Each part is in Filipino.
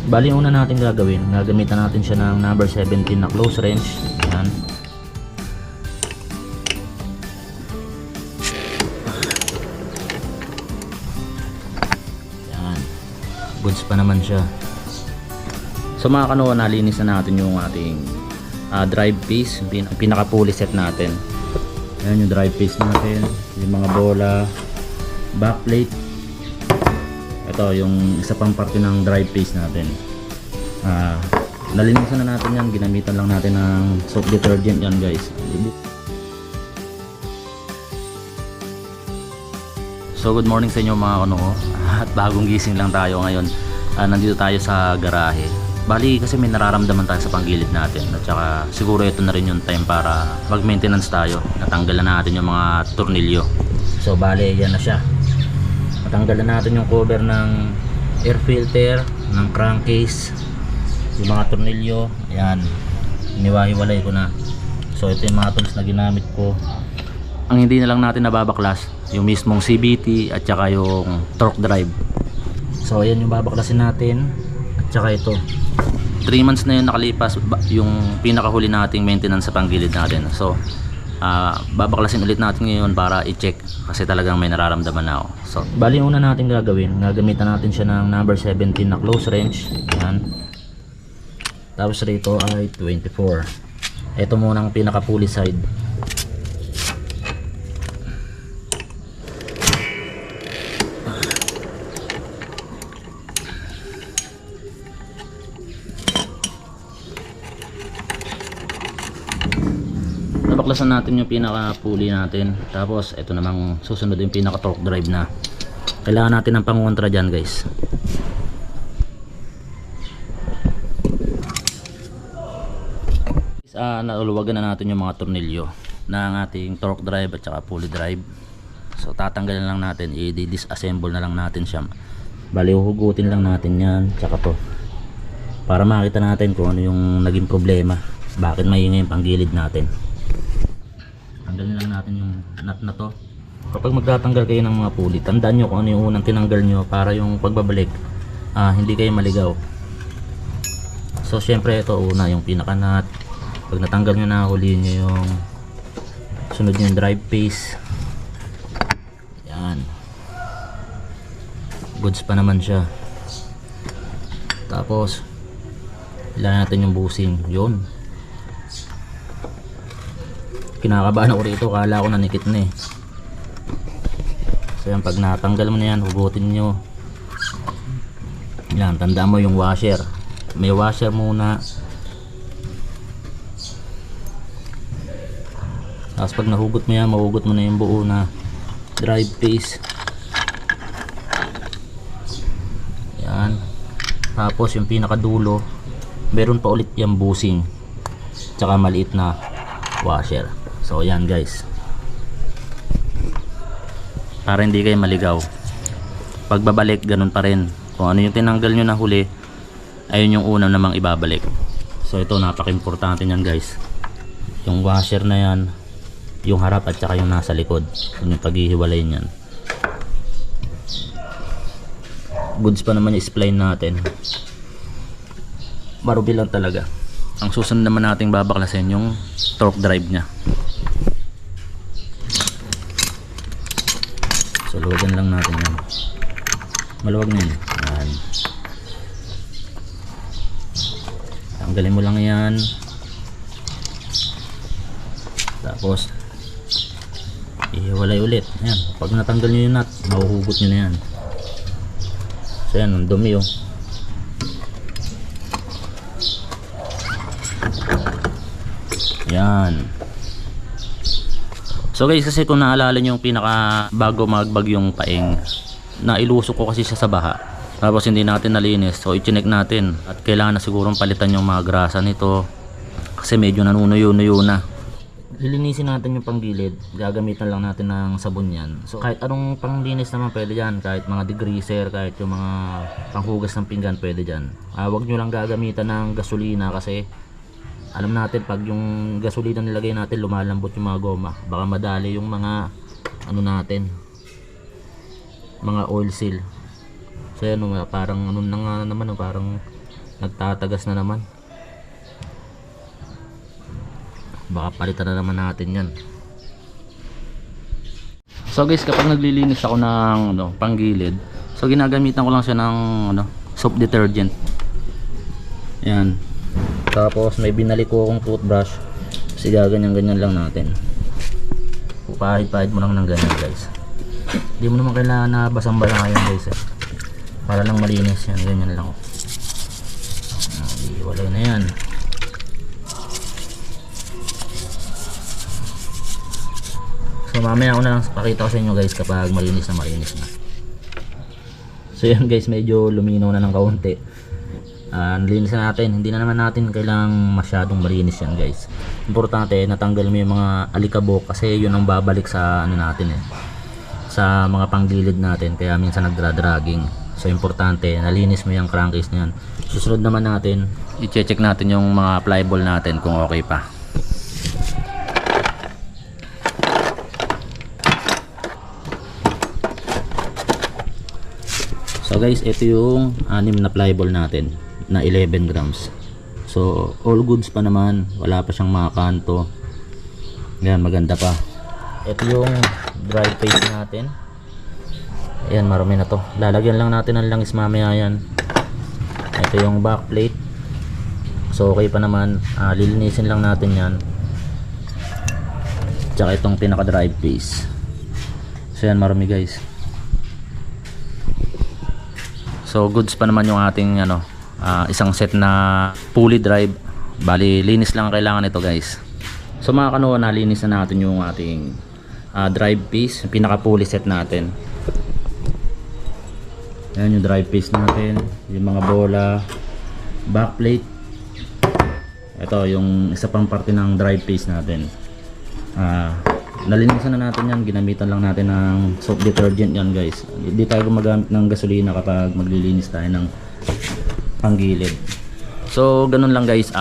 Bali, una natin gagawin, gagamitan natin siya ng number 17 na close range. Yan. Yan. Goods pa naman siya. So mga kanoa, nalinis na natin yung ating drive piece, pinaka pulley set natin. Yan yung drive piece natin, yung mga bola, backplate. Ito yung isa pang parte ng drive piece natin. Nalinisan na natin yan, ginamitan lang natin ng soap detergent yan guys. So good morning sa inyo mga kanoa, at bagong gising lang tayo ngayon. Nandito tayo sa garahe. Bali kasi may nararamdaman tayo sa panggilid natin, at saka siguro ito na rin yung time para mag maintenance tayo. Natanggalan na natin yung mga tornilyo. So bali yan na siya. Natanggalan natin yung cover ng air filter, ng crankcase, yung mga tornilyo. Ayan, iniwahiwalay ko na. So ito yung mga tools na ginamit ko. Ang hindi na lang natin nababaklas, yung mismong CVT at saka yung torque drive. So ayan yung babaklasin natin. At saka ito, 3 months na yun nakalipas yung pinakahuli nating maintenance sa panggilid natin. So babaklasin ulit natin ngayon para i-check kasi talagang may nararamdaman na ako. So bali, una natin gagawin, gagamitan natin siya ng number 17 na close range. Yan. Tapos rito ay 24. Ito muna ang pinaka pulley side. Nabaklasan natin yung pinaka pulley natin. Tapos ito namang susunod yung pinaka torque drive na. Kailangan natin ng pangontra dyan guys. Nauluwagan na natin yung mga tornilyo ng ating torque drive at saka pulley drive. So tatanggalin lang natin, i-disassemble na lang natin siya. Bali, uhugutin lang natin yan tsaka to, para makita natin kung ano yung naging problema, bakit maingay yung panggilid natin. Tanggalin lang natin yung nut na to. Kapag magtatanggal kayo ng mga pulley, tandaan nyo kung ano yung unang tinanggal nyo para yung pagbabalik hindi kayo maligaw. So syempre ito una yung pinaka nut. Pag natanggal nyo na, huliin nyo yung sunod yung drive piece. Yan, goods pa naman siya. Tapos ilan natin yung busing. Yun, kinakabahan ako rito, kala ko nanikit na eh. So yan, pag natanggal mo na yan, hugutin nyo. Yan, tandaan mo yung washer, may washer muna. Tapos pag nahugot mo yan, mahugot mo na yung buo na drive piece. Yan. Tapos yung pinakadulo, meron pa ulit yung busing tsaka maliit na washer. So yan guys, para hindi kayo maligaw pagbabalik, ganun pa rin. Kung ano yung tinanggal nyo na huli, ayun yung una namang ibabalik. So ito, napaka-importante nyan guys, yung washer na yan, yung harap at saka yung nasa likod, yung paghihiwalay nyan. Goods pa naman yung spline natin, marubi lang talaga. Ang susunod naman nating babaklasin yung torque drive nya. So luwagan lang natin yan, maluwag na yun. Yan, tanggalin mo lang yan. Tapos ihiwalay ulit. Ayan, pag natanggal nyo yung nut, mahuhugot nyo na yan. So yan, ang dumi oh. Yan. So guys, kasi kung naalala nyo yung pinaka bago magbagyong Paeng, nailusok ko kasi siya sa baha, tapos hindi natin nalinis. So i-check natin at kailangan na sigurong palitan yung mga grasa nito kasi medyo nanunuyo-nuyo na. Lilinisin natin yung panggilid, gagamitan lang natin ng sabon yan. So kahit anong panglinis naman pwede dyan, kahit mga degreaser, kahit yung mga panghugas ng pinggan pwede dyan. Huwag nyo lang gagamitan ng gasolina kasi alam natin pag yung gasolina nilagay natin, lumalambot yung mga goma, baka madali yung mga ano natin, mga oil seal. So yan, parang ano na nga naman, parang nagtatagas na naman. Baka palitan na naman natin yan. So guys, kapag naglilinis ako ng panggilid, so ginagamitan ko lang siya ng soap detergent. Yan. Tapos may binalik ko akong toothbrush. Kasi gaganyan-ganyan lang natin. Pahid-pahid mo lang ng ganyan guys. Hindi mo naman kailangan na basang-basa ngayon guys para lang malinis yan. Ganyan lang. Iwalay na yan. So mamaya ako na lang pakita ko sa inyo guys kapag malinis na. So yan guys, medyo luminaw na ng kaunti. Nalinis na natin. Hindi na naman natin kailangang masyadong malinis yan guys. Importante natanggal mo yung mga alikabok kasi yun ang babalik sa natin sa mga panggilid natin, kaya minsan nagdra-dragging. So importante nalinis mo yung crankcase na yan. Susunod naman natin i-check natin yung mga flyball natin kung okay pa. So guys, ito yung 6 na flyball natin na 11 grams. So all goods pa naman, wala pa siyang mga kanto. Yan, maganda pa. Ito yung dry paste natin. Ayan, marami na to. Lalagyan lang natin ng langis mamaya yan. Ito yung back plate. So okay pa naman. Lilinisin lang natin yan. Tsaka itong pinaka dry paste. So yan, marami guys. So goods pa naman yung ating isang set na pulley drive. Bali linis lang ang kailangan nito guys. So mga kanoa, nalinis na natin yung ating drive piece, yung pinaka pulley set natin. Yan yung drive piece natin, yung mga bola, backplate. Ito yung isa pang parte ng drive piece natin. Nalinisan na natin yan, ginamitan lang natin ng soap detergent yan guys. Hindi tayo gumagamit ng gasolina kapag maglilinis tayo ng panggilid. So ganun lang guys.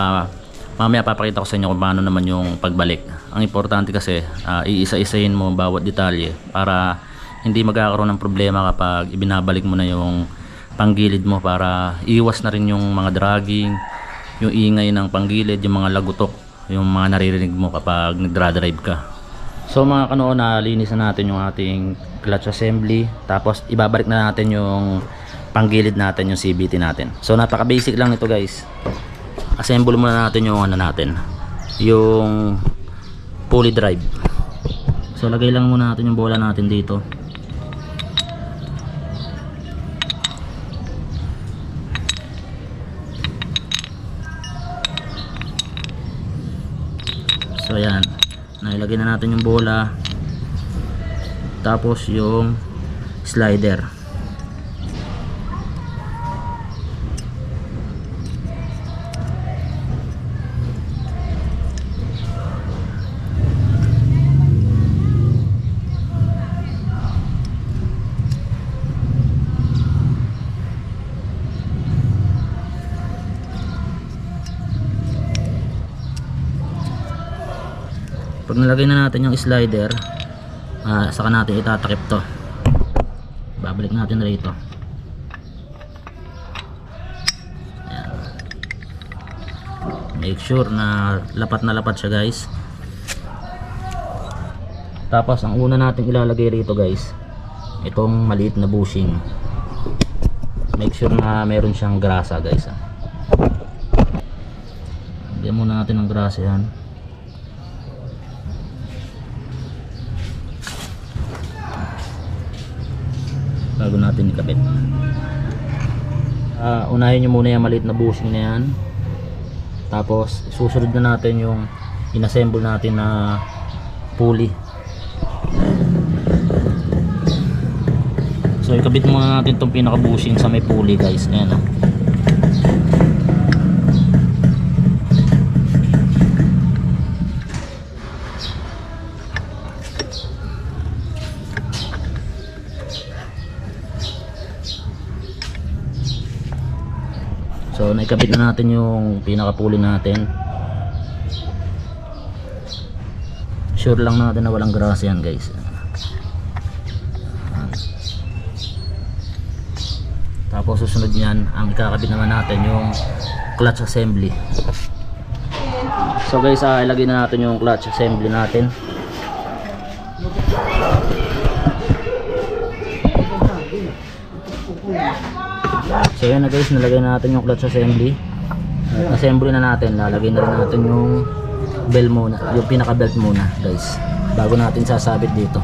Mamaya papakita ko sa inyo kung paano naman yung pagbalik. Ang importante kasi iisa-isahin mo bawat detalye para hindi magkakaroon ng problema kapag ibinabalik mo na yung panggilid mo, para iwas na rin yung mga dragging, yung ingay ng panggilid, yung mga lagutok, yung mga naririnig mo kapag nagdra-drive ka. So mga kanoon, nalinis na natin yung ating clutch assembly, tapos ibabalik na natin yung panggilid natin, yung CVT natin. So napaka basic lang nito guys. Assemble muna natin yung yung pulley drive. So lagay lang muna natin yung bola natin dito. So ayan, nailagay na natin yung bola, tapos yung slider. Pag nalagay na natin yung slider, saka natin itatakip to. Babalik natin rito. Ayan. Make sure na lapat siya guys. Tapos ang una natin ilalagay rito guys, itong maliit na bushing. Make sure na meron siyang grasa guys. Lagyan muna natin ng grasa yan. Bago natin ikabit. Unahin nyo muna yung maliit na bushing na yan, tapos susunod na natin yung inassemble natin na pulley. So ikabit muna natin itong pinaka bushing sa may pulley guys. Ayan. So naikabit na natin yung pinaka-pulley natin. Sure lang natin na walang grasa yan guys. Tapos susunod niyan, ang ikakabit naman natin yung clutch assembly. So guys, ilagay na natin yung clutch assembly natin. So yan na guys, nalagay na natin yung clutch assembly. Assembly na natin, lalagay na rin natin yung bell muna, yung pinaka belt muna guys, bago natin sasabit dito.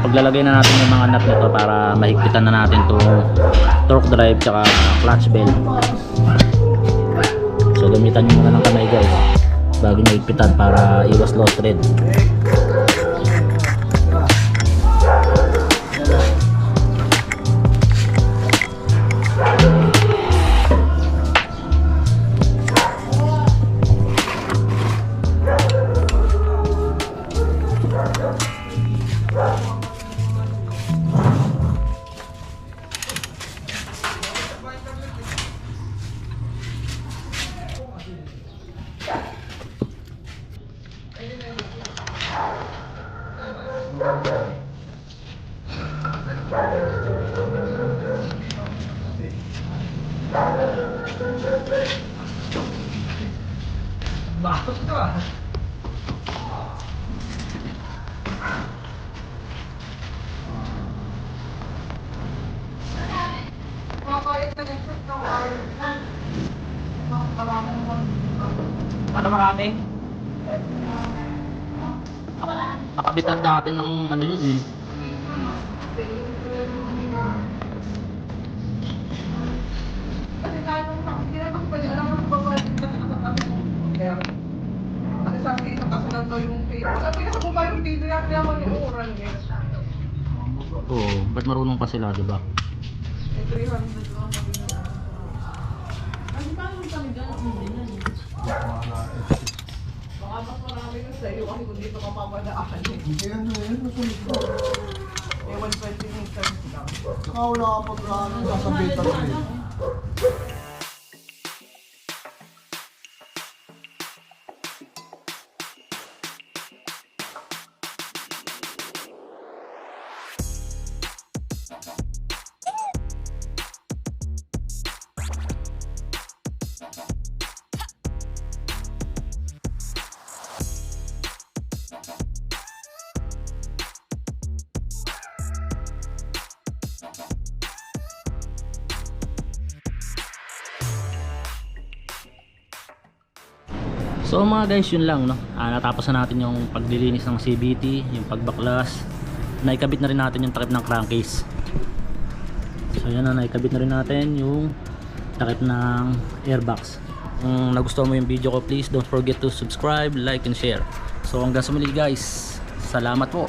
Paglalagay na natin yung mga nut nito para mahigpitan na natin itong torque drive tsaka clutch bell. So gamitan nyo muna ng kamay guys bago nyo higpitan para iwas low thread. Bakit ka? Makakait na ng fruit ng araw. Ano marami? Nakabitan natin ng ano yun eh. Kasi kaya nung hindi na magpapalala lang ang babalik na kaya kasi sa akin nakasunod daw yung pito. Sabi ka sa baba yung pito yan, kaya maniuran eh. Oo, ba't marunong pa sila, diba? Eh, 300 lang kami na. Ano ba yung kami gano'n? Baka mas marami na sa'yo kasi kung dito ka papadaan eh. Hindi ano yun, masunod ko. Eh, 120 meters lang. Saka wala ka pag sasabitan rin. So mga guys, yun lang no. Natapos na natin yung paglilinis ng CVT, yung pagbaklas. Naikabit na rin natin yung takip ng crankcase. So yan na, naikabit na rin natin yung takip ng airbox. Kung nagustuhan mo yung video ko, please don't forget to subscribe, like and share. So hanggang sa muli guys, salamat po.